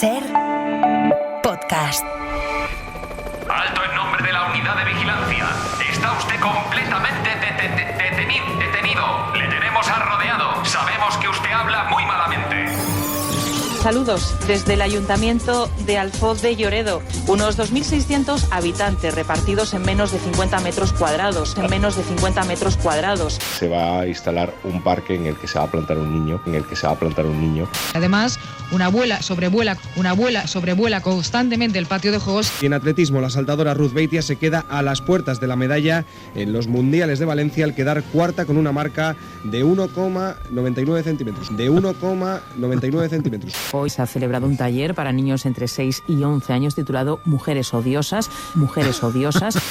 SER Podcast. Alto en nombre de la unidad de vigilancia. Está usted completamente detenido. Le tenemos rodeado. Sabemos que usted habla muy malamente. Saludos desde el Ayuntamiento de Alfoz de Lloredo. Unos 2.600 habitantes repartidos en menos de 50 metros cuadrados. Se va a instalar un parque en el que se va a plantar un niño. Además, una abuela sobrevuela constantemente el patio de juegos. Y en atletismo, la saltadora Ruth Beitia se queda a las puertas de la medalla en los Mundiales de Valencia al quedar cuarta con una marca de 1,99 centímetros. Hoy se ha celebrado un taller para niños entre 6 y 11 años titulado Mujeres odiosas.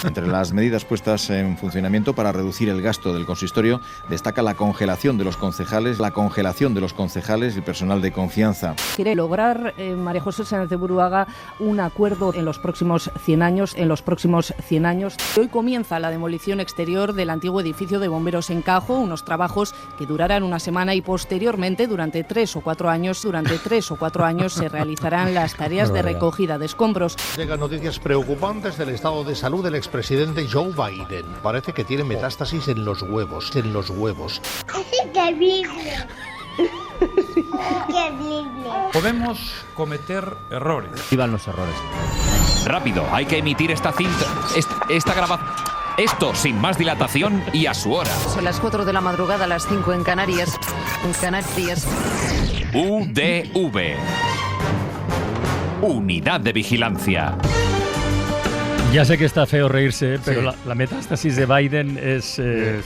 Entre las medidas puestas en funcionamiento para reducir el gasto del consistorio destaca la congelación de los concejales y el personal de confianza. Quiere lograr, María José Sáenz de Buruaga, un acuerdo en los próximos 100 años. Hoy comienza la demolición exterior del antiguo edificio de bomberos en Cajo, unos trabajos que durarán una semana y posteriormente, durante 3 o 4 años, se realizarán las tareas de recogida de escombros. Llegan noticias preocupantes del estado de salud del expresidente Joe Biden. Parece que tiene metástasis en los huevos. Es increíble. Podemos cometer errores. Vivan los errores. Rápido, hay que emitir esta cinta, esta grabación. Esto sin más dilatación y a su hora. Son las 4 de la madrugada, las 5 en Canarias. UDV. Unidad de Vigilancia. Ya sé que está feo reírse, pero la metástasis de Biden es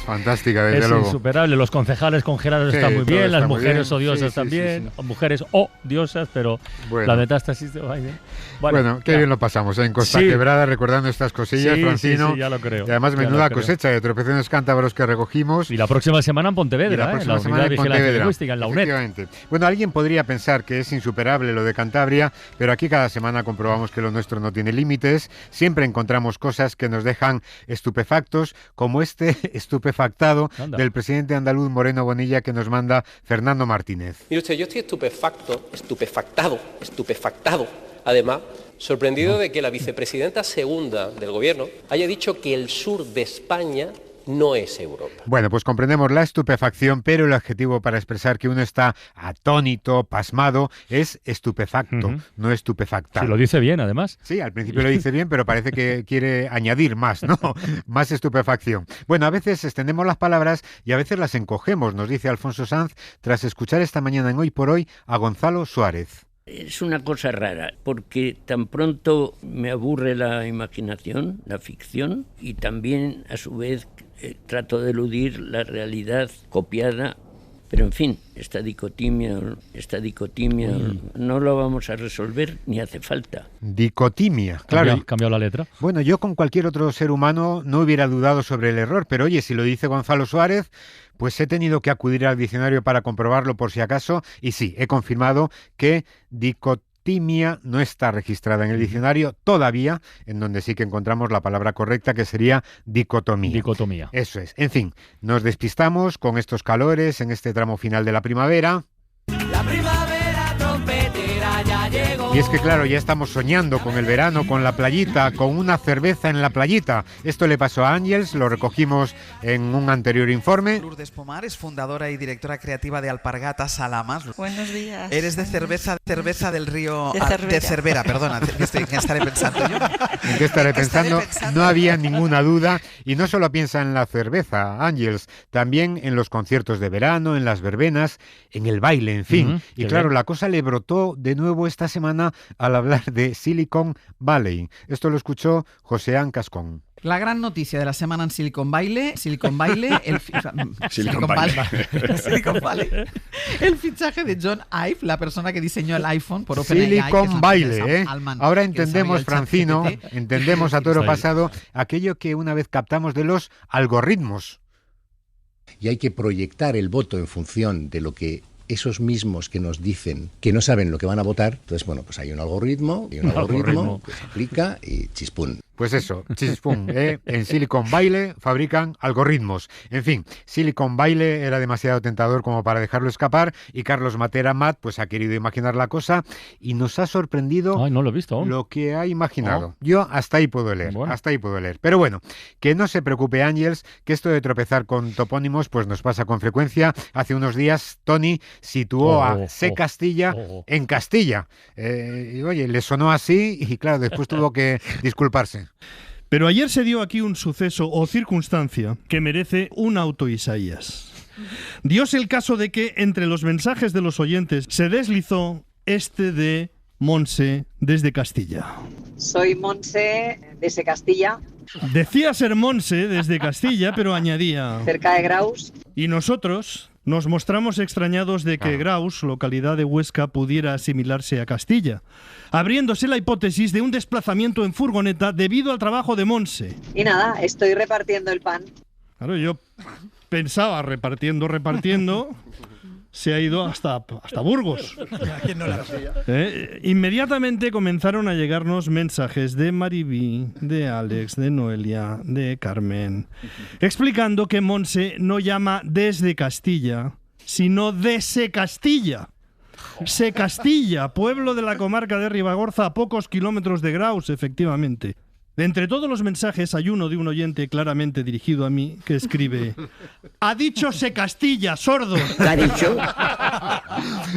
fantástica, desde luego. Es insuperable. Los concejales congelados están muy bien, las mujeres odiosas también, mujeres odiosas, pero la metástasis de Biden... Bueno, qué bien lo pasamos en Costa Quebrada recordando estas cosillas, Francino. Sí, ya lo creo. Y además menuda cosecha de tropezones cántabros que recogimos. Y la próxima semana en Pontevedra, en la Unidad de Vigilancia Lingüística, en la UNED. Bueno, alguien podría pensar que es insuperable lo de Cantabria, pero aquí cada semana comprobamos que lo nuestro no tiene límites. Siempre encontramos cosas que nos dejan estupefactos, como este estupefactado del presidente andaluz Moreno Bonilla que nos manda Fernando Martínez. Mire usted, yo estoy estupefactado, además, sorprendido de que la vicepresidenta segunda del gobierno haya dicho que el sur de España no es Europa. Bueno, pues comprendemos la estupefacción, pero el adjetivo para expresar que uno está atónito, pasmado, es estupefacto, no estupefactado. Sí, lo dice bien, además. Sí, al principio lo dice bien, pero parece que quiere añadir más, ¿no? Más estupefacción. Bueno, a veces extendemos las palabras y a veces las encogemos, nos dice Alfonso Sanz, tras escuchar esta mañana en Hoy por Hoy a Gonzalo Suárez. Es una cosa rara, porque tan pronto me aburre la imaginación, la ficción, y también, a su vez, trato de eludir la realidad copiada. Pero, en fin, esta dicotomia no la vamos a resolver ni hace falta. Dicotomia, claro. Cambiado la letra. Bueno, yo con cualquier otro ser humano no hubiera dudado sobre el error, pero oye, si lo dice Gonzalo Suárez, pues he tenido que acudir al diccionario para comprobarlo por si acaso, y sí, he confirmado que dicotomia no está registrada en el diccionario todavía, en donde sí que encontramos la palabra correcta, que sería dicotomía. Dicotomía. Eso es. En fin, nos despistamos con estos calores en este tramo final de la primavera. La primavera trompetera ya llegó. Y es que claro, ya estamos soñando con el verano, con la playita, con una cerveza en la playita. Esto le pasó a Ángels, lo recogimos en un anterior informe. Lourdes Pomar es fundadora y directora creativa de Alpargatas Salamas. Buenos días. Eres de cerveza del río... De Cervera, perdona. ¿Qué estaré pensando yo? ¿En qué estaré pensando? No había ninguna duda. Y no solo piensa en la cerveza, Ángels, también en los conciertos de verano, en las verbenas, en el baile, en fin. Y claro, la cosa le brotó de nuevo esta semana al hablar de Silicon Valley. Esto lo escuchó Joseán Cascón. La gran noticia de la semana en Silicon Valley, Silicon Valley, el fichaje de John Ive, la persona que diseñó el iPhone por OpenAI. Silicon Valley, Ahora entendemos, Francino, entendemos a toro pasado aquello que una vez captamos de los algoritmos. Y hay que proyectar el voto en función de lo que esos mismos que nos dicen que no saben lo que van a votar. Entonces, bueno, pues hay un algoritmo que se aplica y chispún. Pues eso, chispum, en Silicon Valley fabrican algoritmos. En fin, Silicon Valley era demasiado tentador como para dejarlo escapar y Carlos Matera Matt pues ha querido imaginar la cosa y nos ha sorprendido no lo he visto aún. Lo que ha imaginado. Yo hasta ahí puedo leer, Pero bueno, que no se preocupe Ángels, que esto de tropezar con topónimos pues nos pasa con frecuencia. Hace unos días Tony situó a C. Castilla en Castilla. Y oye, le sonó así y claro, después tuvo que disculparse. Pero ayer se dio aquí un suceso o circunstancia que merece un auto Isaías. Dióse el caso de que entre los mensajes de los oyentes se deslizó este de Monse desde Castilla. Soy Monse desde Castilla. Decía ser Monse desde Castilla, pero añadía... cerca de Graus. Y nosotros nos mostramos extrañados de que Graus, localidad de Huesca, pudiera asimilarse a Castilla, abriéndose la hipótesis de un desplazamiento en furgoneta debido al trabajo de Monse. Y nada, estoy repartiendo el pan. Claro, yo pensaba repartiendo, se ha ido hasta Burgos. ¿Quién no la hacía? Inmediatamente comenzaron a llegarnos mensajes de Maribí, de Alex, de Noelia, de Carmen, explicando que Monse no llama desde Castilla, sino desde Castilla. Se Castilla, pueblo de la comarca de Ribagorza, a pocos kilómetros de Graus, efectivamente. De entre todos los mensajes hay uno de un oyente claramente dirigido a mí que escribe: ha dicho Se Castilla, sordo. ¿Lo ha dicho?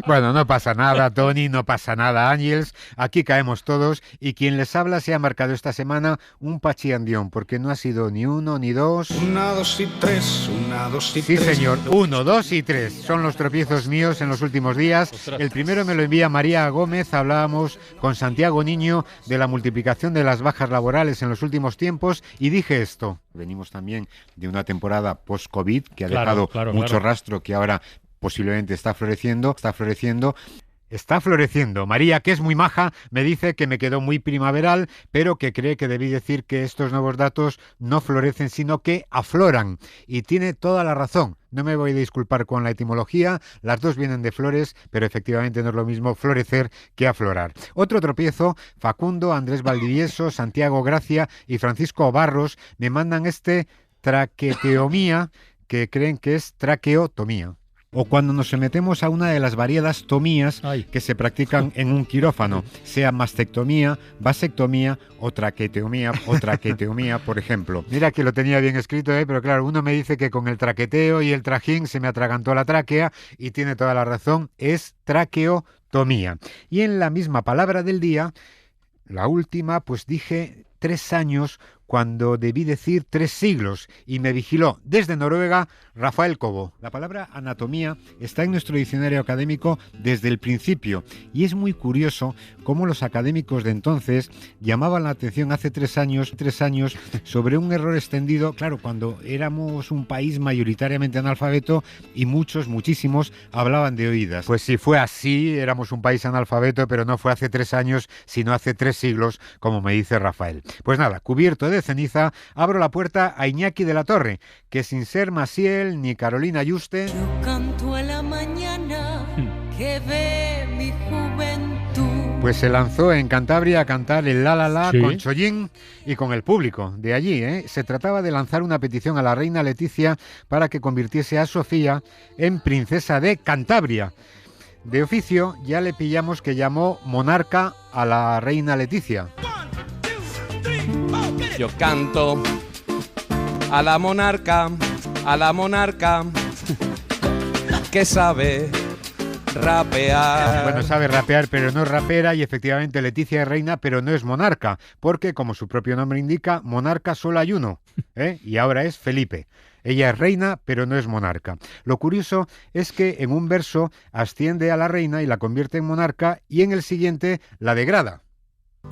Bueno, no pasa nada, Tony, no pasa nada, Ángels. Aquí caemos todos y quien les habla se ha marcado esta semana un pachiandión, porque no ha sido ni uno ni dos. 1, 2 y 3, 1, 2 y 3. Sí, señor, 1, 2 y 3. Son los tropiezos míos en los últimos días. El primero me lo envía María Gómez. Hablábamos con Santiago Niño de la multiplicación de las bajas laborales en los últimos tiempos y dije esto. Venimos también de una temporada post-COVID que ha dejado mucho rastro, que ahora posiblemente está floreciendo. María, que es muy maja, me dice que me quedó muy primaveral, pero que cree que debí decir que estos nuevos datos no florecen, sino que afloran. Y tiene toda la razón. No me voy a disculpar con la etimología, las dos vienen de flores, pero efectivamente no es lo mismo florecer que aflorar. Otro tropiezo, Facundo, Andrés Valdivieso, Santiago Gracia y Francisco Barros me mandan este traqueteomía, que creen que es traqueotomía. O cuando nos metemos a una de las variadas tomías que se practican en un quirófano, sea mastectomía, vasectomía o traqueteomía, por ejemplo. Mira que lo tenía bien escrito, pero claro, uno me dice que con el traqueteo y el trajín se me atragantó la tráquea y tiene toda la razón, es traqueotomía. Y en la misma palabra del día, la última, pues dije 3 años cuando debí decir 3 siglos y me vigiló desde Noruega Rafael Cobo. La palabra anatomía está en nuestro diccionario académico desde el principio y es muy curioso cómo los académicos de entonces llamaban la atención hace 3 años sobre un error extendido, claro, cuando éramos un país mayoritariamente analfabeto y muchísimos hablaban de oídas. Pues si fue así, éramos un país analfabeto, pero no fue hace 3 años, sino hace 3 siglos, como me dice Rafael. Pues nada, cubierto de ceniza, abro la puerta a Iñaki de la Torre, que sin ser Maciel ni Carolina Yuste... Yo canto a la mañana que ve mi juventud. Pues se lanzó en Cantabria a cantar el La La La con Chollín y con el público de allí. Se trataba de lanzar una petición a la reina Leticia para que convirtiese a Sofía en princesa de Cantabria. De oficio ya le pillamos que llamó monarca a la reina Leticia. Yo canto a la monarca que sabe rapear. Bueno, sabe rapear, pero no es rapera, y efectivamente Leticia es reina, pero no es monarca, porque como su propio nombre indica, monarca solo hay uno, y ahora es Felipe. Ella es reina, pero no es monarca. Lo curioso es que en un verso asciende a la reina y la convierte en monarca, y en el siguiente la degrada.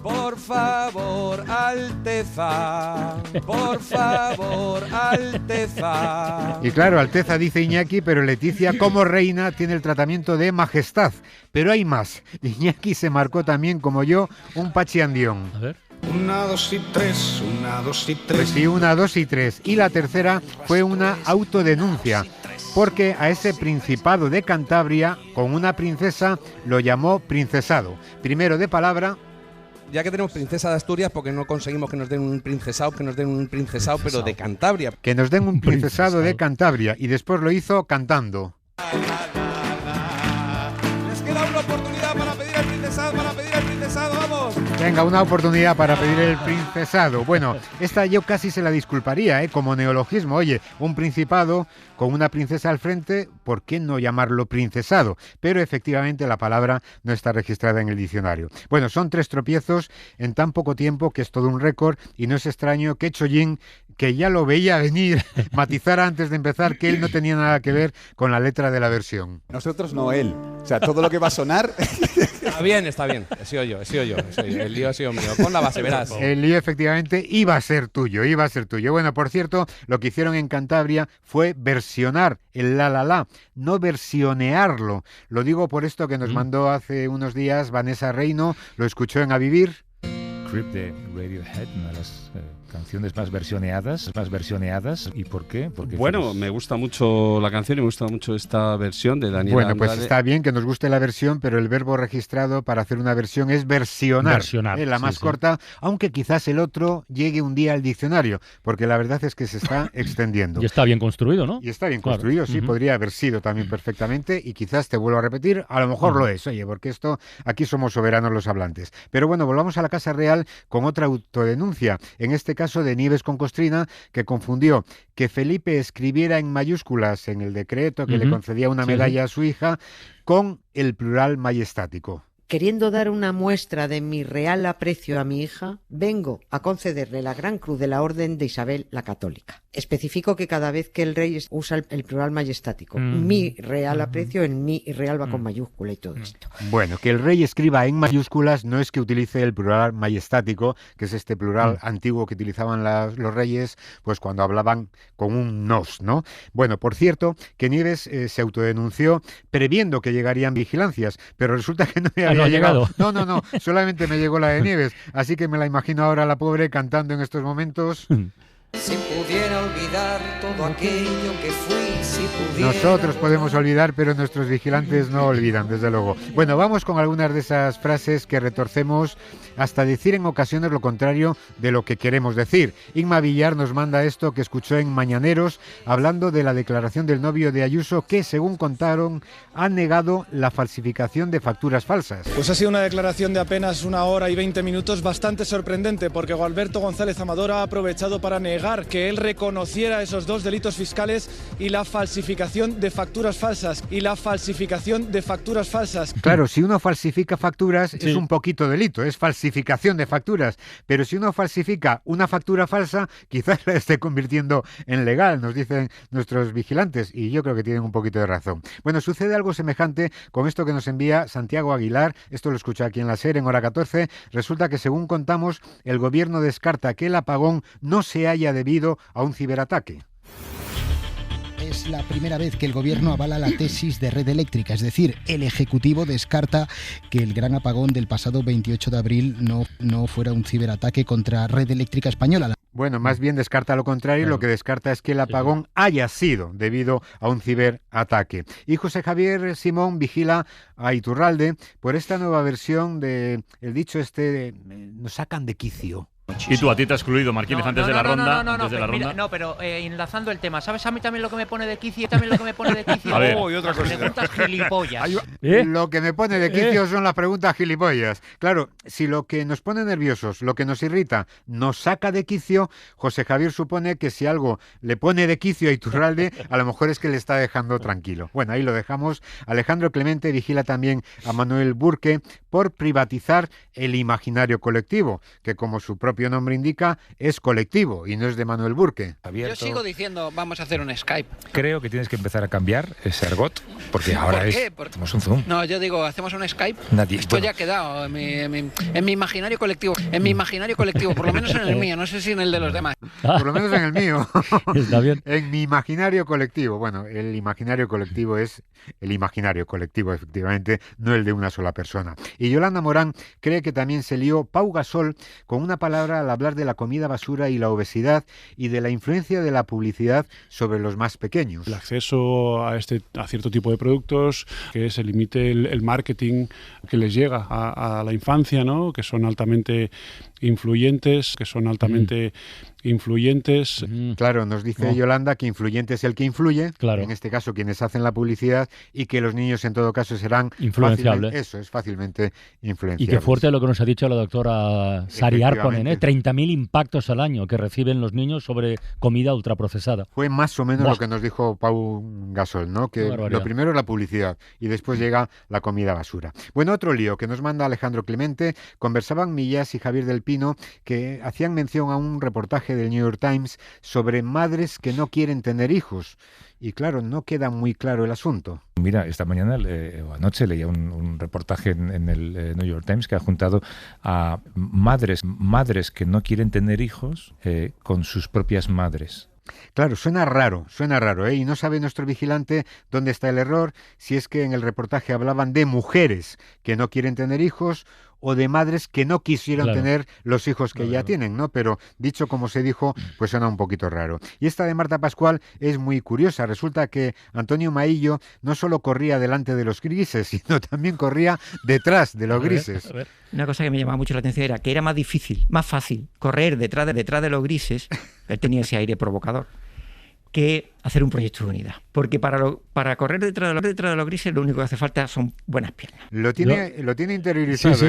Por favor, Alteza. Por favor, Alteza. Y claro, Alteza dice Iñaki, pero Leticia como reina tiene el tratamiento de majestad. Pero hay más. Iñaki se marcó también, como yo, un pachiandión. A ver. 1, 2 y 3, 1, 2 y 3. Pues sí, 1, 2 y 3. Y la tercera fue una autodenuncia, porque a ese principado de Cantabria, con una princesa, lo llamó princesado. Primero de palabra ya que tenemos princesa de Asturias, porque no conseguimos que nos den un princesado, pero de Cantabria. Que nos den un princesado de Cantabria, y después lo hizo cantando. Les queda una oportunidad para pedir el princesado, vamos. Venga, una oportunidad para pedir el princesado. Bueno, esta yo casi se la disculparía, como neologismo. Oye, un principado con una princesa al frente, ¿por qué no llamarlo princesado? Pero efectivamente la palabra no está registrada en el diccionario. Bueno, son 3 tropiezos en tan poco tiempo que es todo un récord, y no es extraño que Chollín, que ya lo veía venir, matizara antes de empezar que él no tenía nada que ver con la letra de la versión. Nosotros no, él. O sea, todo lo que va a sonar... Está bien. He sido yo. El lío ha sido mío. Pon la base, verás. El lío efectivamente iba a ser tuyo. Bueno, por cierto, lo que hicieron en Cantabria fue versionar el la, no versionearlo. Lo digo por esto que nos mandó hace unos días Vanessa Reino, lo escuchó en A Vivir. Creep de Radiohead, una de las canciones más versioneadas. ¿Y por qué? Bueno, me gusta mucho la canción y me gusta mucho esta versión de Daniel Bueno, Andrade. pues está bien que nos guste la versión, pero el verbo registrado para hacer una versión es versionar. La más corta, aunque quizás el otro llegue un día al diccionario, porque la verdad es que se está extendiendo. Y está bien construido, ¿no? Y está bien construido, sí, podría haber sido también perfectamente, y quizás te vuelvo a repetir, a lo mejor lo es, oye, porque aquí somos soberanos los hablantes. Pero bueno, volvamos a la Casa Real con otra autodenuncia, en este caso de Nieves con Costrina, que confundió que Felipe escribiera en mayúsculas en el decreto que le concedía una medalla a su hija con el plural majestático. Queriendo dar una muestra de mi real aprecio a mi hija, vengo a concederle la Gran Cruz de la Orden de Isabel la Católica. Especifico que cada vez que el rey usa el plural majestático, mi real aprecio, en mi real va con mayúscula y todo esto. Bueno, que el rey escriba en mayúsculas no es que utilice el plural majestático, que es este plural antiguo que utilizaban los reyes, pues cuando hablaban con un nos, ¿no? Bueno, por cierto, que Nieves se autodenunció previendo que llegarían vigilancias, pero resulta que no había llegado. No, solamente me llegó la de Nieves, así que me la imagino ahora la pobre cantando en estos momentos. Si pudiera olvidar todo aquello que fui, si pudiera... Nosotros podemos olvidar, pero nuestros vigilantes no olvidan, desde luego. Bueno, vamos con algunas de esas frases que retorcemos hasta decir en ocasiones lo contrario de lo que queremos decir. Inma Villar nos manda esto que escuchó en Mañaneros, hablando de la declaración del novio de Ayuso, que, según contaron, ha negado la falsificación de facturas falsas. Pues ha sido una declaración de apenas 1 hora y 20 minutos bastante sorprendente, porque Gualberto González Amador ha aprovechado para negar que él reconociera esos 2 delitos fiscales y la falsificación de facturas falsas. Claro, si uno falsifica facturas es un poquito delito, es falsificación de facturas, pero si uno falsifica una factura falsa, quizás la esté convirtiendo en legal, nos dicen nuestros vigilantes, y yo creo que tienen un poquito de razón. Bueno, sucede algo semejante con esto que nos envía Santiago Aguilar, esto lo escuché aquí en la SER en hora 14, resulta que según contamos, el gobierno descarta que el apagón no se haya debido a un ciberataque. Es la primera vez que el gobierno avala la tesis de Red Eléctrica, es decir, el Ejecutivo descarta que el gran apagón del pasado 28 de abril no fuera un ciberataque contra Red Eléctrica Española. Bueno, más bien descarta lo contrario, lo que descarta es que el apagón haya sido debido a un ciberataque. Y José Javier Simón vigila a Iturralde por esta nueva versión de el dicho nos sacan de quicio. Y tú, a ti te has excluido, Marquínez, antes de la ronda. No, pero enlazando el tema, ¿sabes a mí también lo que me pone de quicio? A ver. Y otra cosa. Preguntas gilipollas. Lo que me pone de quicio son las preguntas gilipollas. Claro, si lo que nos pone nerviosos, lo que nos irrita, nos saca de quicio, José Javier supone que si algo le pone de quicio a Iturralde, a lo mejor es que le está dejando tranquilo. Bueno, ahí lo dejamos. Alejandro Clemente vigila también a Manuel Burke por privatizar el imaginario colectivo, que como su propio nombre indica, es colectivo y no es de Manuel Burke. Yo sigo diciendo, vamos a hacer un Skype. Creo que tienes que empezar a cambiar ese argot, porque ahora hacemos un Zoom. No, yo digo, hacemos un Skype. Esto ya ha quedado en mi imaginario colectivo. En mi imaginario colectivo, por lo menos en el mío, no sé si en el de los demás. Por lo menos en el mío. Está bien. En mi imaginario colectivo. Bueno, el imaginario colectivo es el imaginario colectivo, efectivamente, no el de una sola persona. Y Yolanda Morán cree que también se lió Pau Gasol con una palabra palabra al hablar de la comida basura y la obesidad y de la influencia de la publicidad sobre los más pequeños. El acceso a cierto tipo de productos, que se limite el marketing que les llega a la infancia, ¿no? Que son altamente influyentes, Claro, nos dice Yolanda que influyente es el que influye, en este caso quienes hacen la publicidad, y que los niños en todo caso serán influenciables. Fácilmente influenciables. Y qué fuerte lo que nos ha dicho la doctora Sari Arponen, 30.000 impactos al año que reciben los niños sobre comida ultraprocesada. Fue más o menos lo que nos dijo Pau Gasol, ¿no? Que lo primero es la publicidad y después llega la comida basura. Bueno, otro lío que nos manda Alejandro Clemente. Conversaban Millás y Javier del Pino, que hacían mención a un reportaje del New York Times sobre madres que no quieren tener hijos. Y claro, no queda muy claro el asunto. Mira, esta mañana o anoche leía un reportaje en el New York Times que ha juntado a madres que no quieren tener hijos con sus propias madres. Claro, suena raro, ¿eh? Y no sabe nuestro vigilante dónde está el error, si es que en el reportaje hablaban de mujeres que no quieren tener hijos o de madres que no quisieron tener los hijos que ya tienen, ¿no? Pero dicho como se dijo, pues suena un poquito raro. Y esta de Marta Pascual es muy curiosa. Resulta que Antonio Maillo no solo corría delante de los grises, sino también corría detrás de los grises. Una cosa que me llamaba mucho la atención era que era más fácil correr detrás de los grises, él tenía ese aire provocador, que hacer un proyecto de unidad. Porque para correr detrás de los grises lo único que hace falta son buenas piernas. Lo tiene interiorizado, sí.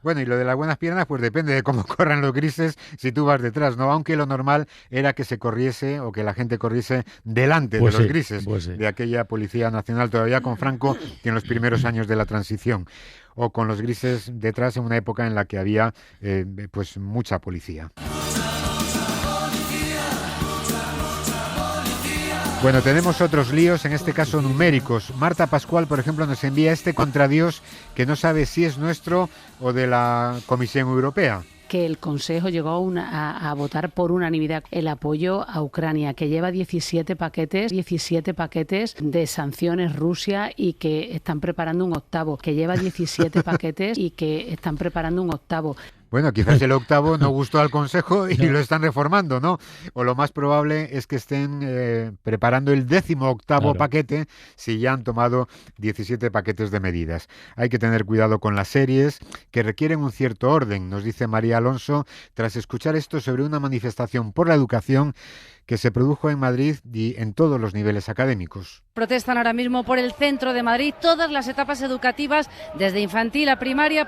Bueno, y lo de las buenas piernas, pues depende de cómo corran los grises si tú vas detrás, ¿no? Aunque lo normal era que se corriese o que la gente corriese delante de los grises, de aquella Policía Nacional todavía con Franco que en los primeros años de la transición, o con los grises detrás en una época en la que había pues mucha policía. Bueno, tenemos otros líos, en este caso numéricos. Marta Pascual, por ejemplo, nos envía este contra Dios que no sabe si es nuestro o de la Comisión Europea. Que el Consejo llegó a votar por unanimidad el apoyo a Ucrania, que lleva 17 paquetes de sanciones Rusia y que están preparando un octavo, Bueno, quizás el octavo no gustó al Consejo y lo están reformando, ¿no? O lo más probable es que estén preparando el 18º paquete si ya han tomado 17 paquetes de medidas. Hay que tener cuidado con las series que requieren un cierto orden, nos dice María Alonso, tras escuchar esto sobre una manifestación por la educación que se produjo en Madrid y en todos los niveles académicos. Protestan ahora mismo por el centro de Madrid todas las etapas educativas, desde infantil a primaria,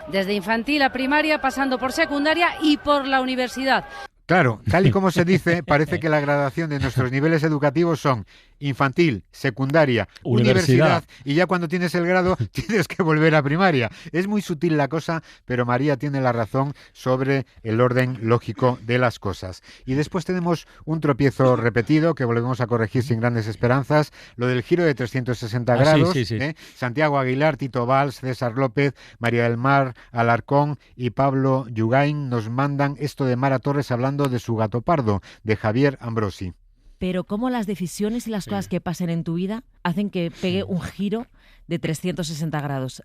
pasando por secundaria y por la universidad. Claro, tal y como se dice, parece que la gradación de nuestros niveles educativos son infantil, secundaria, universidad, y ya cuando tienes el grado tienes que volver a primaria. Es muy sutil la cosa, pero María tiene la razón sobre el orden lógico de las cosas. Y después tenemos un tropiezo repetido que volvemos a corregir sin grandes esperanzas, lo del giro de 360 grados. Sí. Santiago Aguilar, Tito Valls, César López, María del Mar Alarcón y Pablo Yugain nos mandan esto de Mara Torres hablando de su gato pardo, de Javier Ambrosi. Pero cómo las decisiones y las cosas que pasen en tu vida hacen que pegue un giro de 360 grados.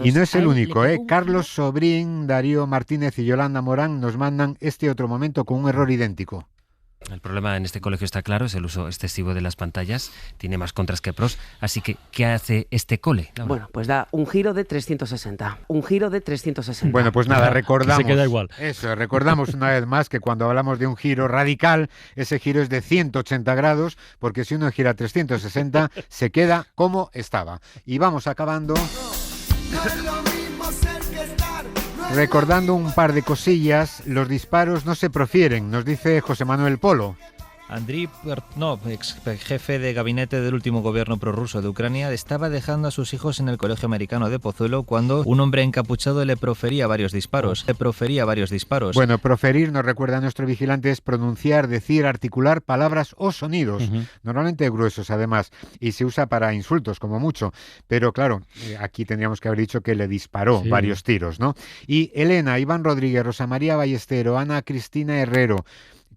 Y no es el único, Carlos Sobrín, Darío Martínez y Yolanda Morán nos mandan este otro momento con un error idéntico. El problema en este colegio está claro, es el uso excesivo de las pantallas, tiene más contras que pros, así que ¿qué hace este cole? Laura? Bueno, pues da un giro de 360. Bueno, pues nada, recordamos. Se queda igual. Eso, recordamos una vez más que cuando hablamos de un giro radical, ese giro es de 180 grados, porque si uno gira 360, se queda como estaba. Y vamos acabando recordando un par de cosillas. Los disparos no se profieren, nos dice José Manuel Polo. Andriy Pertnov, ex jefe de gabinete del último gobierno prorruso de Ucrania, estaba dejando a sus hijos en el colegio americano de Pozuelo cuando un hombre encapuchado le profería varios disparos. Bueno, proferir, nos recuerda a nuestro vigilante, es pronunciar, decir, articular palabras o sonidos, normalmente gruesos además, y se usa para insultos como mucho. Pero claro, aquí tendríamos que haber dicho que le disparó varios tiros, ¿no? Y Elena, Iván Rodríguez, Rosa María Ballestero, Ana Cristina Herrero,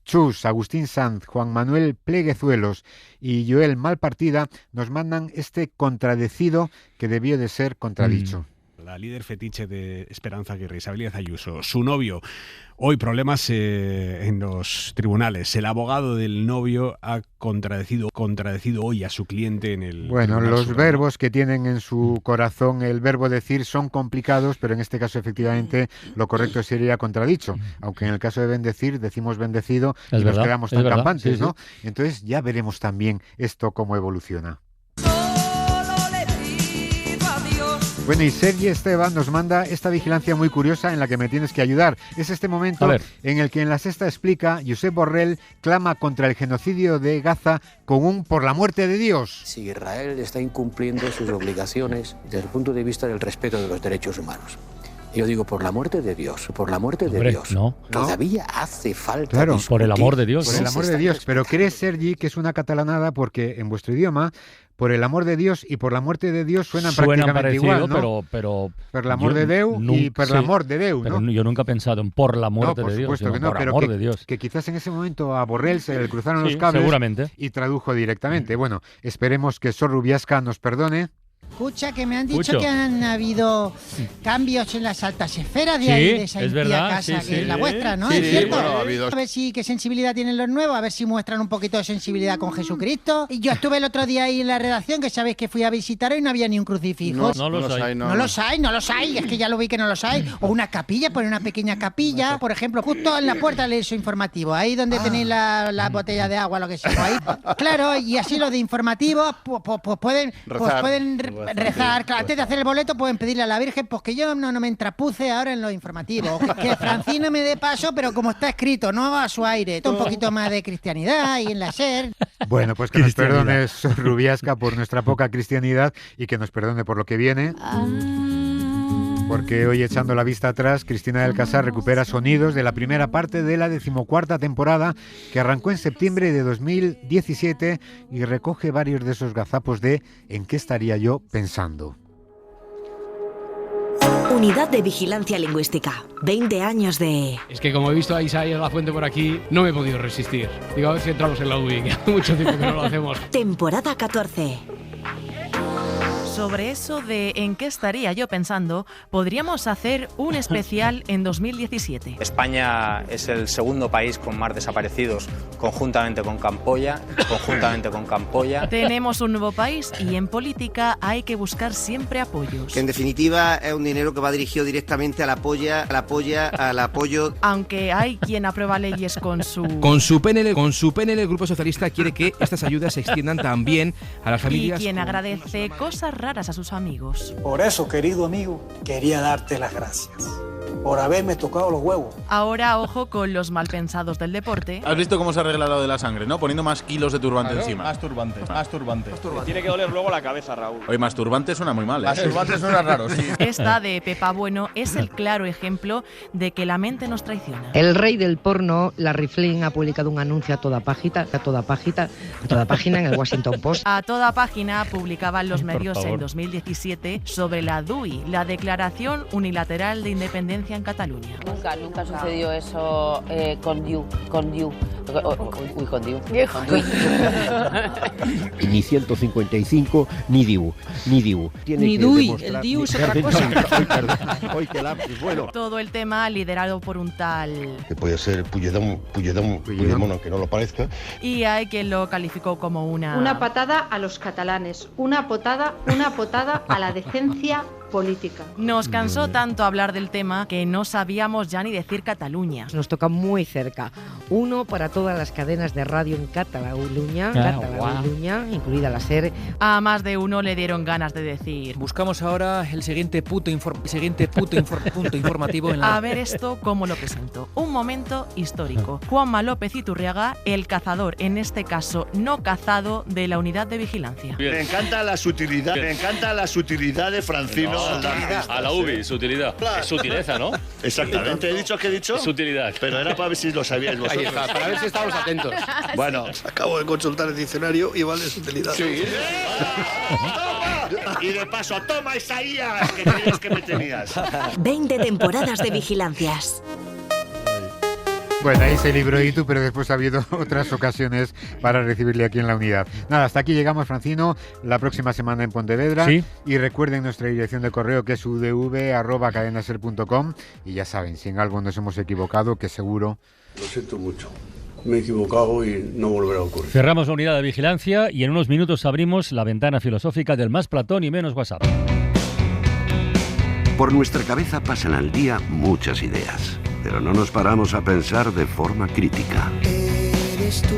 Chus, Agustín Sanz, Juan Manuel Pleguezuelos y Joel Malpartida nos mandan este contradecido que debió de ser contradicho. La líder fetiche de Esperanza Aguirre, Isabel Díaz Ayuso, su novio. Hoy problemas en los tribunales. El abogado del novio ha contradecido hoy a su cliente en el Bueno, los verbos que tienen en su corazón el verbo decir son complicados, pero en este caso efectivamente lo correcto sería contradicho. Aunque en el caso de bendecir decimos bendecido y nos quedamos tan campantes, ¿no? Entonces ya veremos también esto cómo evoluciona. Bueno, y Sergi Esteban nos manda esta vigilancia muy curiosa en la que me tienes que ayudar. Es este momento en el que en La Sexta explica, Josep Borrell clama contra el genocidio de Gaza con un por la muerte de Dios. Si Israel está incumpliendo sus obligaciones desde el punto de vista del respeto de los derechos humanos. Yo digo, por la muerte de Dios, por la muerte de Dios. No. Todavía hace falta Claro, discutir. Por el amor de Dios. Por el amor de Dios, pero cree Sergi que es una catalanada porque en vuestro idioma por el amor de Dios y por la muerte de Dios suenan prácticamente parecido, igual, ¿no? pero per l'amor de Déu y per l'amor de Déu, ¿no? Pero yo nunca he pensado en por la muerte de Dios, por supuesto que no, por pero amor de Dios. Que quizás en ese momento a Borrell se le cruzaron los cables seguramente. Y tradujo directamente. Bueno, esperemos que Sor Rubiasca nos perdone. Escucha, que me han dicho que han habido cambios en las altas esferas de ahí, de esa es impía verdad, casa que es la vuestra, ¿no? Sí, ¿Es cierto? bueno, A ver qué sensibilidad tienen los nuevos, a ver si muestran un poquito de sensibilidad con Jesucristo. Y yo estuve el otro día ahí en la redacción, que sabéis que fui a visitaros y no había ni un crucifijo. No los hay. No los hay, es que ya lo vi que no los hay. O una capilla, poner una pequeña capilla, por ejemplo, justo en la puerta del eso informativo, ahí donde tenéis la botella de agua, lo que sea, ahí. Claro, y así los de informativos, pues pueden rezar, claro. Antes de hacer el boleto pueden pedirle a la Virgen, pues que yo no me entrapuce ahora en los informativos. Que Francina me dé paso, pero como está escrito, no a su aire. Un poquito más de cristianidad y en la SER. Bueno, pues que nos perdone Sor Rubiasca por nuestra poca cristianidad y que nos perdone por lo que viene. Porque hoy, echando la vista atrás, Cristina del Casar recupera sonidos de la primera parte de la 14ª temporada que arrancó en septiembre de 2017 y recoge varios de esos gazapos de ¿en qué estaría yo pensando? Unidad de Vigilancia Lingüística. 20 años de... Es que como he visto a Isaías Lafuente por aquí, no me he podido resistir. Digo, a ver si entramos en la UBI, que hace mucho tiempo que no lo hacemos. Temporada 14. Sobre eso de en qué estaría yo pensando, podríamos hacer un especial en 2017. España es el segundo país con más desaparecidos, conjuntamente con Camboya. Tenemos un nuevo país y en política hay que buscar siempre apoyos. Que en definitiva es un dinero que va dirigido directamente al apoyo. Aunque hay quien aprueba leyes con su... Con su PNL, el Grupo Socialista quiere que estas ayudas se extiendan también a las familias. Y quien agradece cosas raras a sus amigos. Por eso, querido amigo, quería darte las gracias por haberme tocado los huevos. Ahora, ojo con los malpensados del deporte. Has visto cómo se arregla lo de la sangre, ¿no? Poniendo más kilos de turbante encima. Más turbante. Tiene que doler luego la cabeza, Raúl. Oye, masturbante suena muy mal, ¿eh? Masturbante suena raro, sí. Esta de Pepa Bueno es el claro ejemplo de que la mente nos traiciona. El rey del porno, Larry Flynn, ha publicado un anuncio a toda página en el Washington Post. A toda página publicaban los medios en 2017 sobre la DUI, la Declaración Unilateral de Independencia en Cataluña. Nunca sucedió eso con Diu. Ni 155, ni Diu. Ni DUI, el Diu es otra cosa. Hoy qué lapsus, bueno. Todo el tema liderado por un tal... Que puede ser Puigdemont, aunque no lo parezca. Y hay quien lo calificó como una patada a los catalanes, una potada a la decencia política. Nos cansó tanto hablar del tema que no sabíamos ya ni decir Cataluña. Nos toca muy cerca. Uno para todas las cadenas de radio en Cataluña, incluida la SER. A más de uno le dieron ganas de decir... Buscamos ahora el siguiente punto informativo en la... A ver esto cómo lo presento. Un momento histórico. Juanma López Iturriaga, el cazador, en este caso no cazado, de la unidad de vigilancia. Bien. Me encanta la sutilidad de Francino. A la UBI, sutilidad. Es sutileza, ¿no? Exactamente. ¿He dicho? Sutilidad. Pero era para ver si lo sabíais vosotros. Ahí está, para ver si estábamos atentos. Bueno, acabo de consultar el diccionario y vale sutilidad. Sí. Y de paso, toma Isaías, que creías que me tenías. 20 temporadas de vigilancias. Bueno, ahí se libró Itu, pero después ha habido otras ocasiones para recibirle aquí en la unidad. Nada, hasta aquí llegamos, Francino, la próxima semana en Pontevedra. ¿Sí? Y recuerden nuestra dirección de correo, que es udv@cadenaser.com. Y ya saben, si en algo nos hemos equivocado, que seguro... Lo siento mucho. Me he equivocado y no volverá a ocurrir. Cerramos la unidad de vigilancia y en unos minutos abrimos la ventana filosófica del Más Platón y Menos WhatsApp. Por nuestra cabeza pasan al día muchas ideas, pero no nos paramos a pensar de forma crítica. Eres tú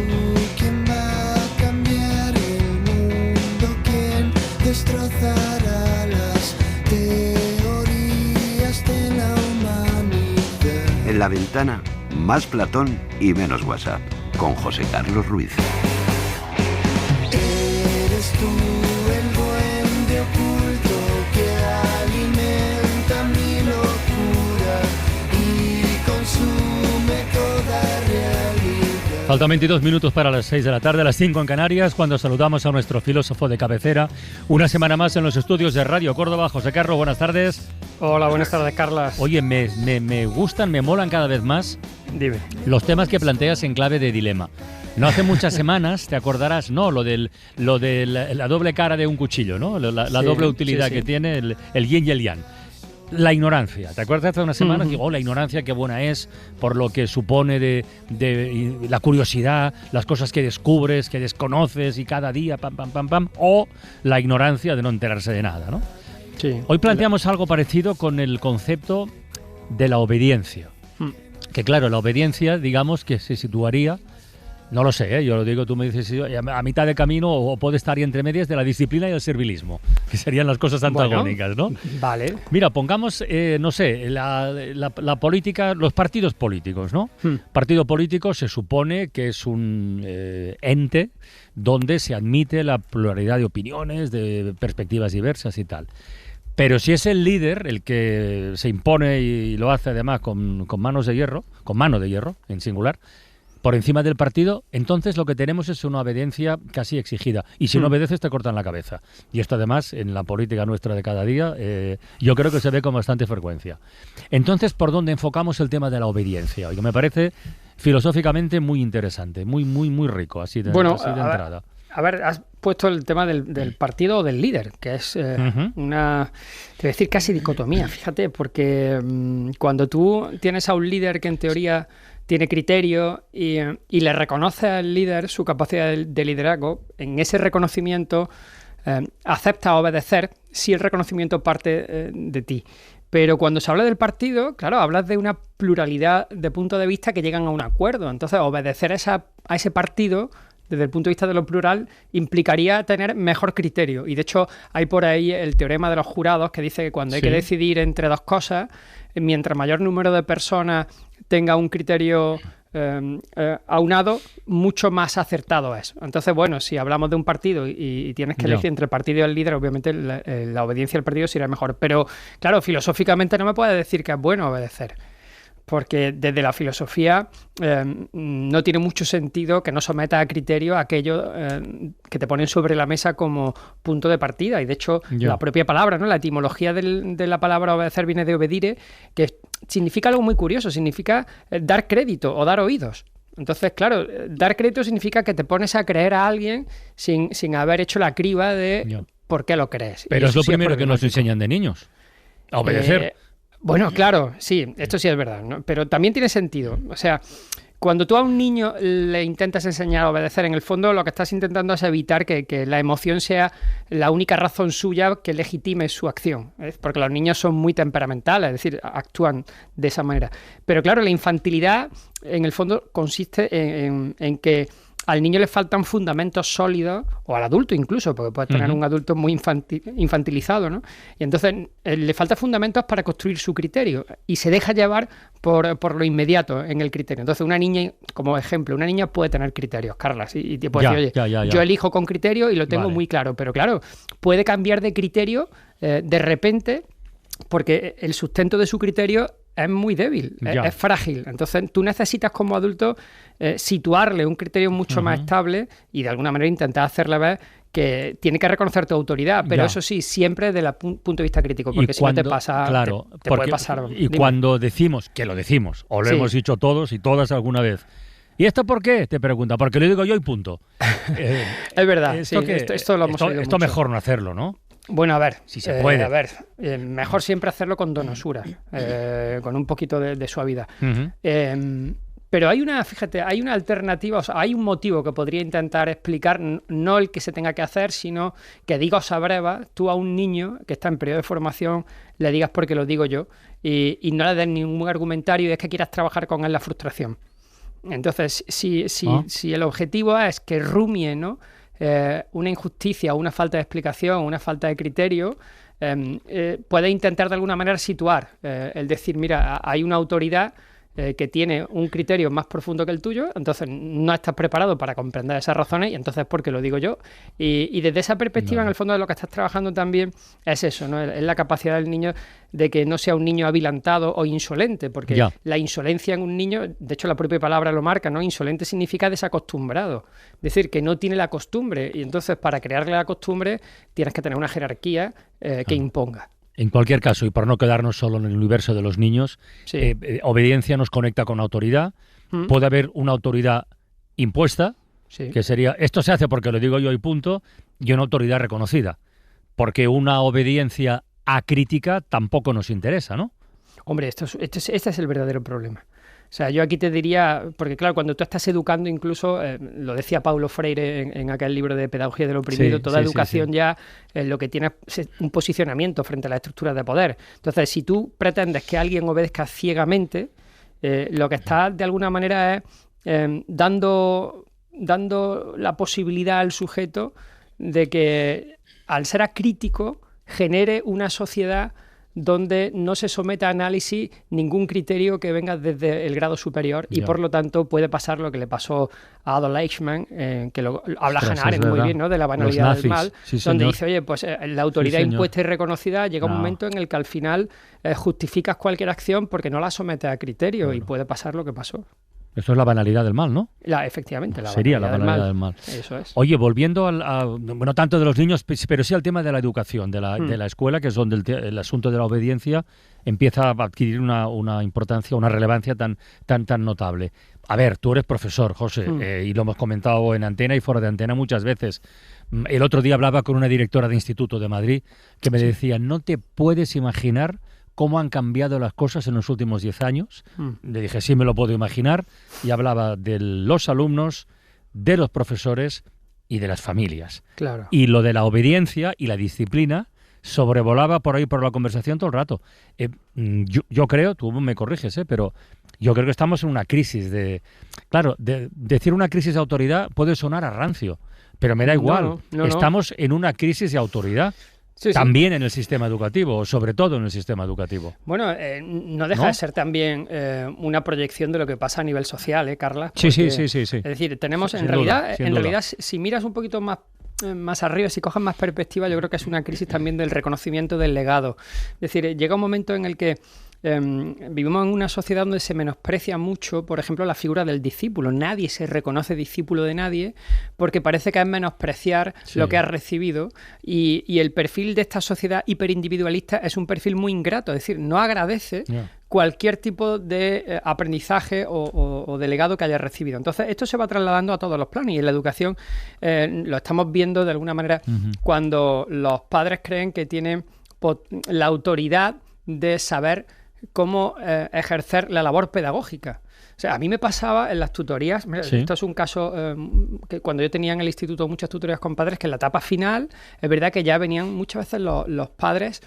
quien va a cambiar el mundo, quien destrozará las teorías de la humanidad. En la ventana, Más Platón y Menos WhatsApp, con José Carlos Ruiz. Eres tú el duende oculto que alimenta mi locura y consume toda realidad. Faltan 22 minutos para las 6 de la tarde, las 5 en Canarias, cuando saludamos a nuestro filósofo de cabecera. Una semana más en los estudios de Radio Córdoba. José Carlos, buenas tardes. Hola, buenas tardes, Carlas. Oye, me gustan, me molan cada vez más. Dime. Los temas que planteas en clave de dilema. No hace muchas semanas, te acordarás, ¿no? Lo de la doble cara de un cuchillo, ¿no? La Sí, doble utilidad sí. que tiene el yin y el yang. La ignorancia. ¿Te acuerdas hace unas semanas? Digo, la ignorancia qué buena es por lo que supone de la curiosidad, las cosas que descubres, que desconoces y cada día, pam, pam, pam, pam. O la ignorancia de no enterarse de nada, ¿no? Sí. Hoy planteamos algo parecido con el concepto de la obediencia. Que claro, la obediencia, digamos, que se situaría, no lo sé, yo lo digo, tú me dices, a mitad de camino o puede estar ahí entre medias de la disciplina y el servilismo, que serían las cosas antagónicas, ¿no? Vale. Mira, pongamos, no sé, la política, los partidos políticos, ¿no? Partido político se supone que es un ente donde se admite la pluralidad de opiniones, de perspectivas diversas y tal. Pero si es el líder el que se impone y lo hace además con mano de hierro en singular, por encima del partido, entonces lo que tenemos es una obediencia casi exigida. Y si no obedeces te cortan la cabeza. Y esto además, en la política nuestra de cada día, yo creo que se ve con bastante frecuencia. Entonces, ¿por dónde enfocamos el tema de la obediencia? Oiga, me parece filosóficamente muy interesante, muy, muy, muy rico, así de entrada. A ver, has puesto el tema del partido o del líder, que es una, te voy a decir, casi dicotomía, fíjate, porque cuando tú tienes a un líder que en teoría tiene criterio y le reconoce al líder su capacidad de liderazgo, en ese reconocimiento acepta obedecer si el reconocimiento parte de ti. Pero cuando se habla del partido, claro, hablas de una pluralidad de puntos de vista que llegan a un acuerdo. Entonces, obedecer a ese partido desde el punto de vista de lo plural, implicaría tener mejor criterio. Y de hecho, hay por ahí el teorema de los jurados que dice que cuando hay que decidir entre dos cosas, mientras mayor número de personas tenga un criterio aunado, mucho más acertado es. Entonces, bueno, si hablamos de un partido y tienes que elegir entre el partido y el líder, obviamente la obediencia al partido sería mejor. Pero, claro, filosóficamente no me puedes decir que es bueno obedecer. Porque desde la filosofía no tiene mucho sentido que no sometas a criterio aquello que te ponen sobre la mesa como punto de partida. Y de hecho, la propia palabra, ¿no? La etimología de la palabra obedecer viene de obedire, que significa algo muy curioso, significa dar crédito o dar oídos. Entonces, claro, dar crédito significa que te pones a creer a alguien sin haber hecho la criba de por qué lo crees. Pero es lo primero que nos enseñan de niños, a obedecer. Bueno, claro, sí, esto sí es verdad, ¿no? Pero también tiene sentido. O sea, cuando tú a un niño le intentas enseñar a obedecer, en el fondo lo que estás intentando es evitar que la emoción sea la única razón suya que legitime su acción, ¿eh? Porque los niños son muy temperamentales, es decir, actúan de esa manera. Pero claro, la infantilidad en el fondo consiste en que al niño le faltan fundamentos sólidos, o al adulto incluso, porque puedes tener un adulto muy infantilizado, ¿no? Y entonces le faltan fundamentos para construir su criterio y se deja llevar por lo inmediato en el criterio. Entonces una niña, como ejemplo, una niña puede tener criterios, Carlas, y te puede decir, oye, yo elijo con criterio y lo tengo muy claro, pero claro, puede cambiar de criterio de repente porque el sustento de su criterio es muy débil, es frágil. Entonces tú necesitas como adulto situarle un criterio mucho más estable y de alguna manera intentar hacerle ver que tiene que reconocer tu autoridad, pero eso sí, siempre desde el punto de vista crítico, porque si no te pasa, claro, te puede pasar. Y cuando decimos, que lo decimos, o lo hemos dicho todos y todas alguna vez, ¿y esto por qué? Te pregunta, porque lo digo yo y punto. Es verdad, esto lo hemos oído esto mucho. Mejor no hacerlo, ¿no? Bueno, a ver, si se puede. Mejor siempre hacerlo con donosura, con un poquito de suavidad. Pero hay una alternativa, o sea, hay un motivo que podría intentar explicar, no el que se tenga que hacer, sino que digas a breva, tú a un niño que está en periodo de formación, le digas porque lo digo yo, y no le des ningún argumentario, y es que quieras trabajar con él la frustración. Entonces, si el objetivo es que rumie, ¿no?, una injusticia, una falta de explicación, una falta de criterio, puede intentar de alguna manera situar, el decir, mira, hay una autoridad que tiene un criterio más profundo que el tuyo, entonces no estás preparado para comprender esas razones, y entonces porque lo digo yo. Y desde esa perspectiva, en el fondo de lo que estás trabajando también es eso, ¿no? Es la capacidad del niño de que no sea un niño avilantado o insolente, porque la insolencia en un niño, de hecho la propia palabra lo marca, ¿no? Insolente significa desacostumbrado, es decir, que no tiene la costumbre, y entonces para crearle la costumbre tienes que tener una jerarquía que imponga. En cualquier caso, y por no quedarnos solo en el universo de los niños, obediencia nos conecta con autoridad. Puede haber una autoridad impuesta, que sería, esto se hace porque lo digo yo y punto, y una autoridad reconocida. Porque una obediencia acrítica tampoco nos interesa, ¿no? Hombre, este es el verdadero problema. O sea, yo aquí te diría, porque claro, cuando tú estás educando, incluso, lo decía Paulo Freire en aquel libro de Pedagogía del Oprimido, toda educación ya lo que tiene es un posicionamiento frente a las estructuras de poder. Entonces, si tú pretendes que alguien obedezca ciegamente, lo que estás de alguna manera es dando la posibilidad al sujeto de que, al ser acrítico, genere una sociedad donde no se someta a análisis ningún criterio que venga desde el grado superior, y por lo tanto puede pasar lo que le pasó a Adolf Eichmann, que habla Hannah Arendt muy bien, ¿no?, de la banalidad del mal, donde dice, oye, pues la autoridad impuesta y reconocida llega un momento en el que al final justificas cualquier acción porque no la sometes a criterio, y puede pasar lo que pasó. Eso es la banalidad del mal, ¿no? Efectivamente, sería la banalidad del mal. Eso es. Oye, volviendo no tanto de los niños, pero sí al tema de la educación, de la escuela, que es donde el asunto de la obediencia empieza a adquirir una importancia, una relevancia tan notable. A ver, tú eres profesor, José, y lo hemos comentado en antena y fuera de antena muchas veces. El otro día hablaba con una directora de instituto de Madrid que me decía, no te puedes imaginar cómo han cambiado las cosas en los últimos 10 años. Le dije, sí me lo puedo imaginar, y hablaba de los alumnos, de los profesores y de las familias. Claro. Y lo de la obediencia y la disciplina sobrevolaba por ahí por la conversación todo el rato. Yo creo, tú me corriges, pero yo creo que estamos en una crisis Claro, decir una crisis de autoridad puede sonar a rancio, pero me da igual. Estamos en una crisis de autoridad. También en el sistema educativo, o sobre todo en el sistema educativo. Bueno, no deja de ser también una proyección de lo que pasa a nivel social, Carla. Sí. Es decir, tenemos en realidad, si miras un poquito más arriba, si coges más perspectiva, yo creo que es una crisis también del reconocimiento del legado. Es decir, llega un momento en el que vivimos en una sociedad donde se menosprecia mucho, por ejemplo, la figura del discípulo. Nadie se reconoce discípulo de nadie porque parece que es menospreciar lo que has recibido, y el perfil de esta sociedad hiperindividualista es un perfil muy ingrato, es decir, no agradece cualquier tipo de aprendizaje o de legado que hayas recibido. Entonces, esto se va trasladando a todos los planes, y en la educación lo estamos viendo de alguna manera cuando los padres creen que tienen la autoridad de saber cómo ejercer la labor pedagógica. O sea, a mí me pasaba en las tutorías, mira, esto es un caso que cuando yo tenía en el instituto muchas tutorías con padres, que en la etapa final es verdad que ya venían muchas veces los padres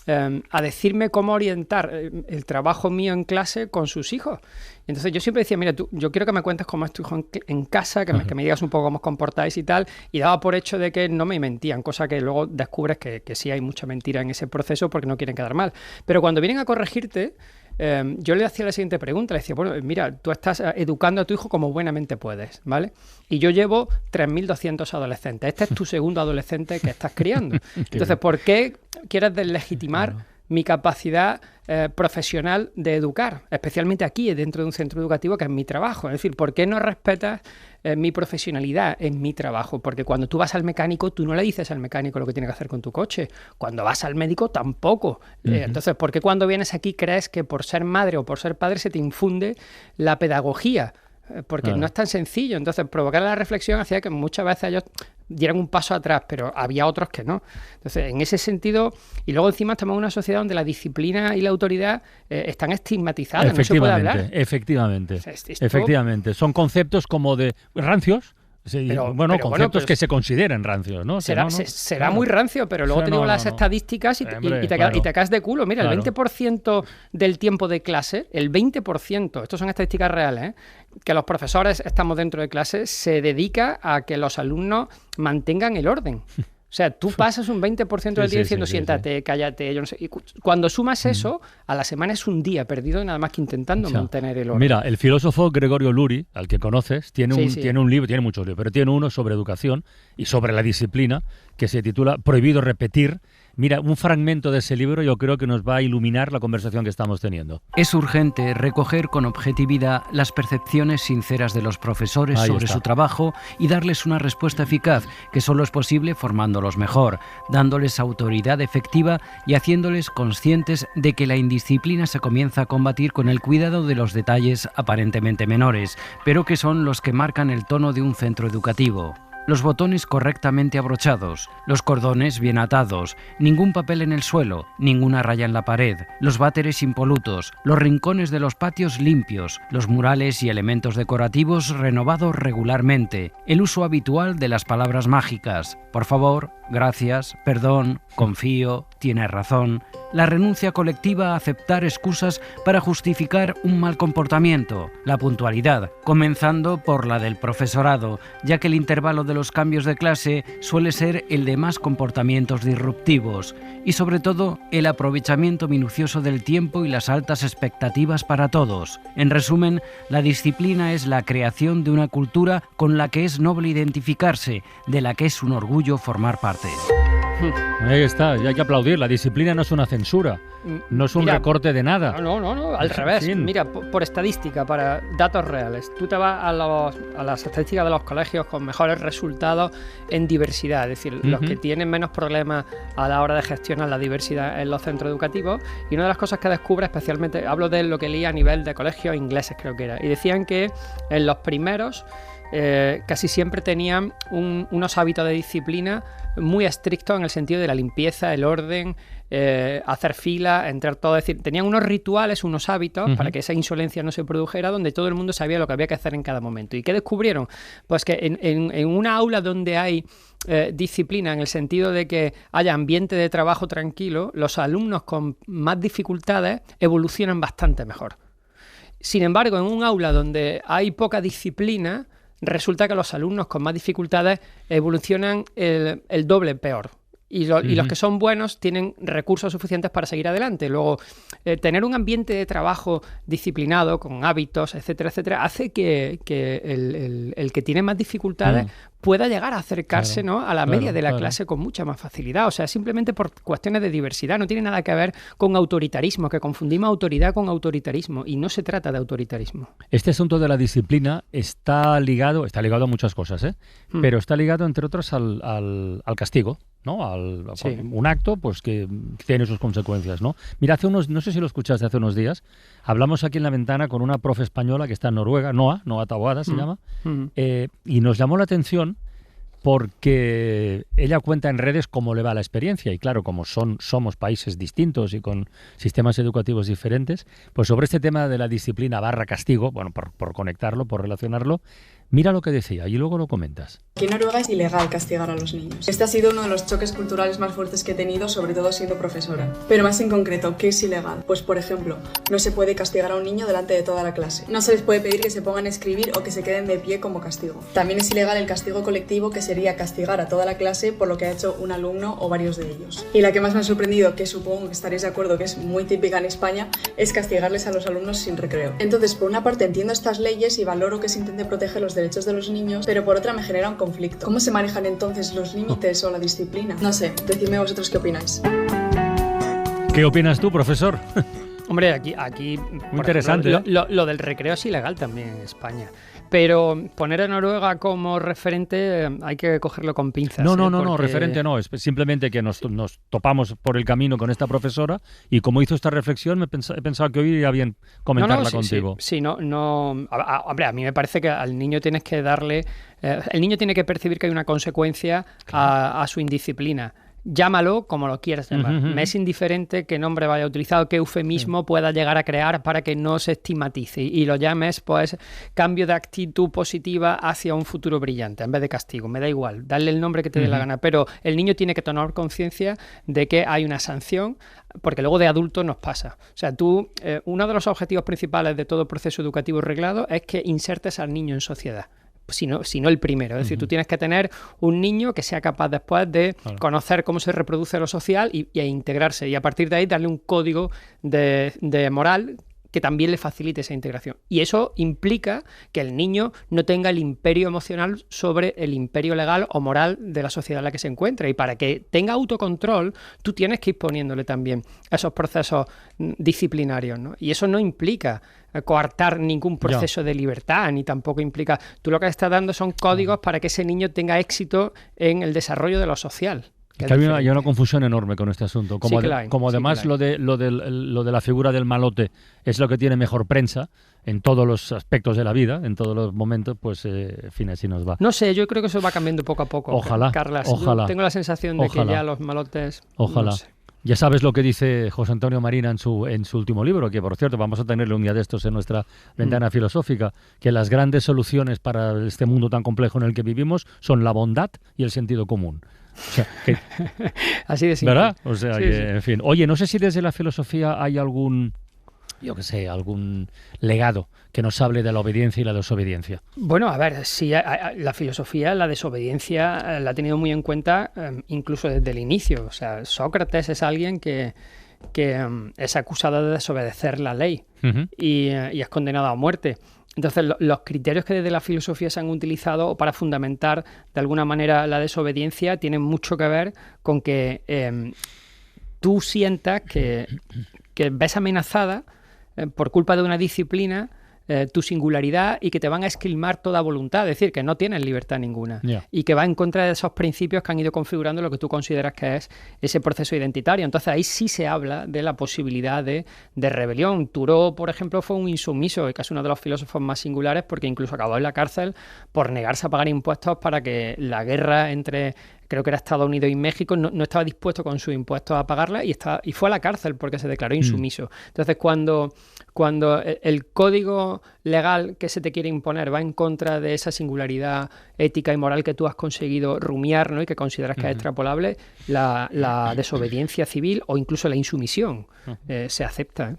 a decirme cómo orientar el trabajo mío en clase con sus hijos. Y entonces yo siempre decía, mira, yo quiero que me cuentes cómo es tu hijo en casa, que me digas un poco cómo os comportáis y tal, y daba por hecho de que no me mentían, cosa que luego descubres que sí hay mucha mentira en ese proceso porque no quieren quedar mal. Pero cuando vienen a corregirte, yo le hacía la siguiente pregunta, le decía, bueno, mira, tú estás educando a tu hijo como buenamente puedes, ¿vale? Y yo llevo 3.200 adolescentes, este es tu segundo adolescente que estás criando. Entonces, ¿por qué quieres deslegitimar mi capacidad profesional de educar, especialmente aquí dentro de un centro educativo que es mi trabajo. Es decir, ¿por qué no respetas mi profesionalidad en mi trabajo? Porque cuando tú vas al mecánico, tú no le dices al mecánico lo que tiene que hacer con tu coche. Cuando vas al médico, tampoco. Entonces, ¿por qué cuando vienes aquí crees que por ser madre o por ser padre se te infunde la pedagogía? Porque no es tan sencillo. Entonces, provocar la reflexión hacía que muchas veces ellos dieran un paso atrás, pero había otros que no. Entonces, en ese sentido, y luego encima estamos en una sociedad donde la disciplina y la autoridad están estigmatizadas, no se puede hablar. Efectivamente. Efectivamente. Son conceptos como de rancios. Sí, conceptos que se consideran rancios, ¿no? Será muy rancio, pero luego te digo las estadísticas y te caes de culo. Mira, el 20% del tiempo de clase, el 20%, estos son estadísticas reales, que los profesores estamos dentro de clase, se dedica a que los alumnos mantengan el orden. O sea, tú pasas un 20% del día diciendo siéntate, cállate, yo no sé. Y cuando sumas eso, a la semana es un día perdido nada más que intentando mantener el orden. Mira, el filósofo Gregorio Luri, al que conoces, tiene un libro, tiene muchos libros, pero tiene uno sobre educación y sobre la disciplina que se titula Prohibido repetir. Mira, un fragmento de ese libro yo creo que nos va a iluminar la conversación que estamos teniendo. Es urgente recoger con objetividad las percepciones sinceras de los profesores sobre su trabajo y darles una respuesta eficaz, que solo es posible formándolos mejor, dándoles autoridad efectiva y haciéndoles conscientes de que la indisciplina se comienza a combatir con el cuidado de los detalles aparentemente menores, pero que son los que marcan el tono de un centro educativo. Los botones correctamente abrochados, los cordones bien atados, ningún papel en el suelo, ninguna raya en la pared, los váteres impolutos, los rincones de los patios limpios, los murales y elementos decorativos renovados regularmente, el uso habitual de las palabras mágicas, por favor, gracias, perdón, confío, tienes razón, la renuncia colectiva a aceptar excusas para justificar un mal comportamiento, la puntualidad, comenzando por la del profesorado, ya que el intervalo de los cambios de clase suele ser el de más comportamientos disruptivos, y sobre todo el aprovechamiento minucioso del tiempo y las altas expectativas para todos. En resumen, la disciplina es la creación de una cultura con la que es noble identificarse, de la que es un orgullo formar parte. Ahí está, y hay que aplaudir. La disciplina no es una censura, no es un recorte de nada. No, al revés. Mira, por estadística, para datos reales, tú te vas a las estadísticas de los colegios con mejores resultados en diversidad, es decir, los que tienen menos problemas a la hora de gestionar la diversidad en los centros educativos. Y una de las cosas que descubre, especialmente, hablo de lo que leí a nivel de colegios ingleses, creo que era, y decían que en los primeros casi siempre tenían unos hábitos de disciplina muy estrictos en el sentido de la limpieza, el orden, hacer fila, entrar todo. Es decir, tenían unos rituales, unos hábitos para que esa insolencia no se produjera, donde todo el mundo sabía lo que había que hacer en cada momento. ¿Y qué descubrieron? Pues que en una aula donde hay disciplina, en el sentido de que haya ambiente de trabajo tranquilo, los alumnos con más dificultades evolucionan bastante mejor. Sin embargo, en un aula donde hay poca disciplina, resulta que los alumnos con más dificultades evolucionan el doble peor. Y los que son buenos tienen recursos suficientes para seguir adelante. Luego, tener un ambiente de trabajo disciplinado, con hábitos, etcétera, etcétera, hace que el que tiene más dificultades pueda llegar a acercarse a la media de la clase con mucha más facilidad. O sea, simplemente por cuestiones de diversidad. No tiene nada que ver con autoritarismo, que confundimos autoridad con autoritarismo. Y no se trata de autoritarismo. Este asunto de la disciplina está ligado a muchas cosas, pero está ligado, entre otras, al castigo, ¿no? Un acto pues que tiene sus consecuencias, ¿no? Mira, no sé si lo escuchaste hace unos días, hablamos aquí en La Ventana con una profe española que está en Noruega, Noa Taboada se llama, y nos llamó la atención porque ella cuenta en redes cómo le va la experiencia, y claro, como somos países distintos y con sistemas educativos diferentes, pues sobre este tema de la disciplina / castigo, bueno, por conectarlo, por relacionarlo, mira lo que decía y luego lo comentas. Aquí en Noruega es ilegal castigar a los niños. Este ha sido uno de los choques culturales más fuertes que he tenido, sobre todo siendo profesora. Pero más en concreto, ¿qué es ilegal? Pues por ejemplo, no se puede castigar a un niño delante de toda la clase. No se les puede pedir que se pongan a escribir o que se queden de pie como castigo. También es ilegal el castigo colectivo, que sería castigar a toda la clase por lo que ha hecho un alumno o varios de ellos. Y la que más me ha sorprendido, que supongo que estaréis de acuerdo que es muy típica en España, es castigarles a los alumnos sin recreo. Entonces, por una parte entiendo estas leyes y valoro que se intente proteger los derechos de los niños, pero por otra me genera un conflicto. ¿Cómo se manejan entonces los límites o la disciplina? No sé, decidme vosotros qué opináis. ¿Qué opinas tú, profesor? Hombre, aquí muy interesante. Ejemplo, lo del recreo es ilegal también en España. Pero poner a Noruega como referente hay que cogerlo con pinzas. No, referente no. Es simplemente que nos topamos por el camino con esta profesora y como hizo esta reflexión he pensado que hoy iría bien comentarla contigo. Sí, hombre, a mí me parece que al niño tienes que darle... el niño tiene que percibir que hay una consecuencia a su indisciplina. Llámalo como lo quieras llamar. Me es indiferente qué nombre vaya utilizado, qué eufemismo pueda llegar a crear para que no se estigmatice y lo llames, pues, cambio de actitud positiva hacia un futuro brillante en vez de castigo. Me da igual, darle el nombre que te dé la gana, pero el niño tiene que tomar conciencia de que hay una sanción, porque luego de adulto nos pasa. O sea, uno de los objetivos principales de todo proceso educativo reglado es que insertes al niño en sociedad. Sino el primero. Es decir, tú tienes que tener un niño que sea capaz después de conocer cómo se reproduce lo social y integrarse. Y a partir de ahí darle un código de moral que también le facilite esa integración. Y eso implica que el niño no tenga el imperio emocional sobre el imperio legal o moral de la sociedad en la que se encuentra. Y para que tenga autocontrol, tú tienes que ir poniéndole también esos procesos disciplinarios, ¿no? Y eso no implica coartar ningún proceso de libertad, ni tampoco implica... Tú lo que estás dando son códigos para que ese niño tenga éxito en el desarrollo de lo social. Que hay una confusión enorme con este asunto. Como además lo de la figura del malote es lo que tiene mejor prensa en todos los aspectos de la vida, en todos los momentos, pues en fin, así nos va. No sé, yo creo que eso va cambiando poco a poco. Ojalá, Carlas. ojalá. Yo tengo la sensación de que ya los malotes... Ojalá. No sé. Ya sabes lo que dice José Antonio Marina en su último libro, que por cierto vamos a tenerle un día de estos en nuestra ventana filosófica, que las grandes soluciones para este mundo tan complejo en el que vivimos son la bondad y el sentido común. O sea, así de simple. ¿Verdad? O sea, en fin. Oye, no sé si desde la filosofía hay algún legado que nos hable de la obediencia y la desobediencia. Bueno, a ver, sí, la filosofía, la desobediencia la ha tenido muy en cuenta incluso desde el inicio. O sea, Sócrates es alguien que es acusado de desobedecer la ley y es condenado a muerte. Entonces, los criterios que desde la filosofía se han utilizado para fundamentar de alguna manera la desobediencia tienen mucho que ver con que tú sientas que ves amenazada por culpa de una disciplina tu singularidad y que te van a esquilmar toda voluntad, es decir, que no tienes libertad ninguna y que va en contra de esos principios que han ido configurando lo que tú consideras que es ese proceso identitario. Entonces ahí sí se habla de la posibilidad de rebelión. Thoreau, por ejemplo, fue un insumiso y casi uno de los filósofos más singulares porque incluso acabó en la cárcel por negarse a pagar impuestos para que la guerra entre... creo que era Estados Unidos y México, no estaba dispuesto con sus impuestos a pagarla y fue a la cárcel porque se declaró insumiso. Entonces, cuando el código legal que se te quiere imponer va en contra de esa singularidad ética y moral que tú has conseguido rumiar, ¿no? Y que consideras que es extrapolable, la desobediencia civil o incluso la insumisión se acepta, ¿eh?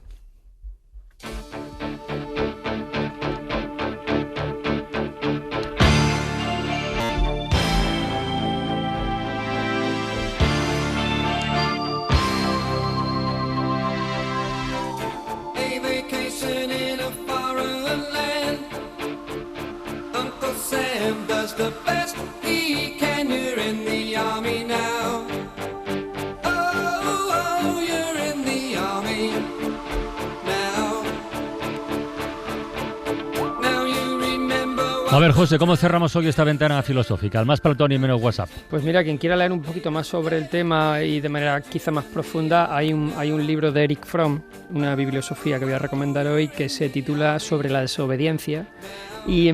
The best he can, you're in the army now. Oh, you're in the army now. Now you remember. A ver, José, ¿cómo cerramos hoy esta ventana filosófica? Al más Platón y menos WhatsApp. Pues mira, quien quiera leer un poquito más sobre el tema y de manera quizá más profunda, hay un libro de Erich Fromm, una bibliosofía que voy a recomendar hoy, que se titula Sobre la desobediencia. Y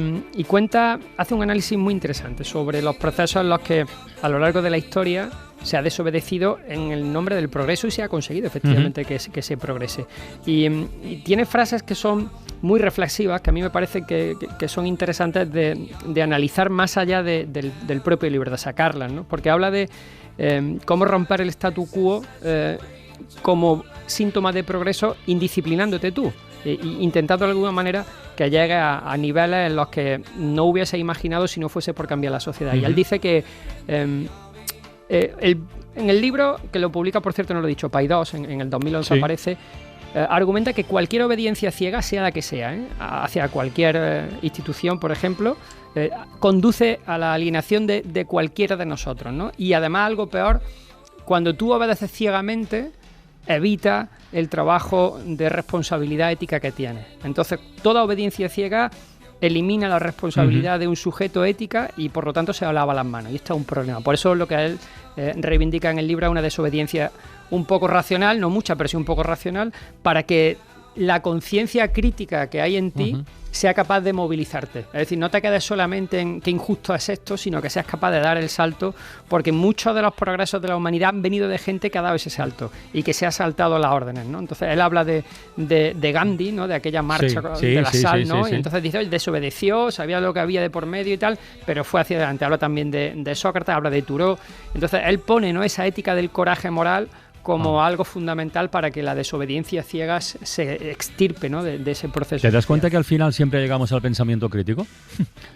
hace un análisis muy interesante sobre los procesos en los que a lo largo de la historia se ha desobedecido en el nombre del progreso y se ha conseguido efectivamente que se progrese. Y tiene frases que son muy reflexivas, que a mí me parece que son interesantes de analizar más allá del propio libro, de sacarlas, ¿no? Porque habla de cómo romper el statu quo como síntoma de progreso indisciplinándote tú. Intentando de alguna manera que llegue a niveles en los que no hubiese imaginado si no fuese por cambiar la sociedad. Y él dice que en el libro, que lo publica, por cierto, no lo he dicho, Paidós, en el 2011 aparece, argumenta que cualquier obediencia ciega, sea la que sea, hacia cualquier institución, por ejemplo, conduce a la alienación de cualquiera de nosotros, ¿no? Y además, algo peor, cuando tú obedeces ciegamente, evita el trabajo de responsabilidad ética que tiene. Entonces, toda obediencia ciega elimina la responsabilidad de un sujeto ética y por lo tanto se lava las manos. Y esto es un problema. Por eso lo que él reivindica en el libro es una desobediencia un poco racional, no mucha, pero sí un poco racional, para que la conciencia crítica que hay en ti sea capaz de movilizarte. Es decir, no te quedes solamente en qué injusto es esto, sino que seas capaz de dar el salto, porque muchos de los progresos de la humanidad han venido de gente que ha dado ese salto y que se ha saltado las órdenes, ¿no? Entonces él habla de Gandhi, ¿no? De aquella marcha de la sal, ¿no? Y entonces dice, él desobedeció, sabía lo que había de por medio y tal, pero fue hacia adelante. Habla también de Sócrates, habla de Thoreau. Entonces él pone, ¿no?, esa ética del coraje moral como algo fundamental para que la desobediencia ciega se extirpe, ¿no?, de ese proceso. ¿Te das cuenta que al final siempre llegamos al pensamiento crítico?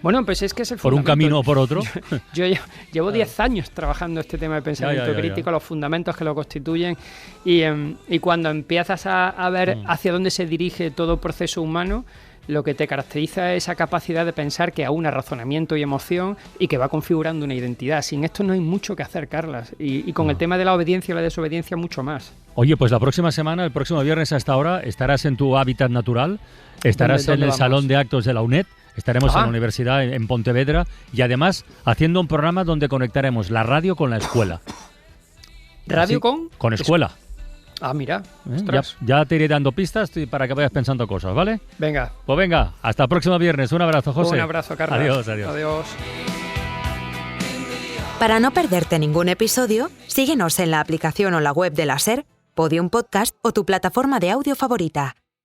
Bueno, pues es que es el ¿Por un camino o por otro? Yo llevo 10 años trabajando este tema de pensamiento crítico, los fundamentos que lo constituyen, y cuando empiezas a ver hacia dónde se dirige todo proceso humano, lo que te caracteriza es esa capacidad de pensar que aúna razonamiento y emoción y que va configurando una identidad. Sin esto no hay mucho que hacer, Carlas. Y con el tema de la obediencia y la desobediencia, mucho más. Oye, pues la próxima semana, el próximo viernes a esta hora, estarás en tu hábitat natural, estarás en el Salón de Actos de la UNED, estaremos en la universidad en Pontevedra y además haciendo un programa donde conectaremos la radio con la escuela. ¿Radio con escuela? Ah, mira. Ya te iré dando pistas para que vayas pensando cosas, ¿vale? Venga. Pues venga, hasta el próximo viernes. Un abrazo, José. Un abrazo, Carlos. Adiós, adiós. Adiós. Para no perderte ningún episodio, síguenos en la aplicación o la web de la SER, Podium Podcast o tu plataforma de audio favorita.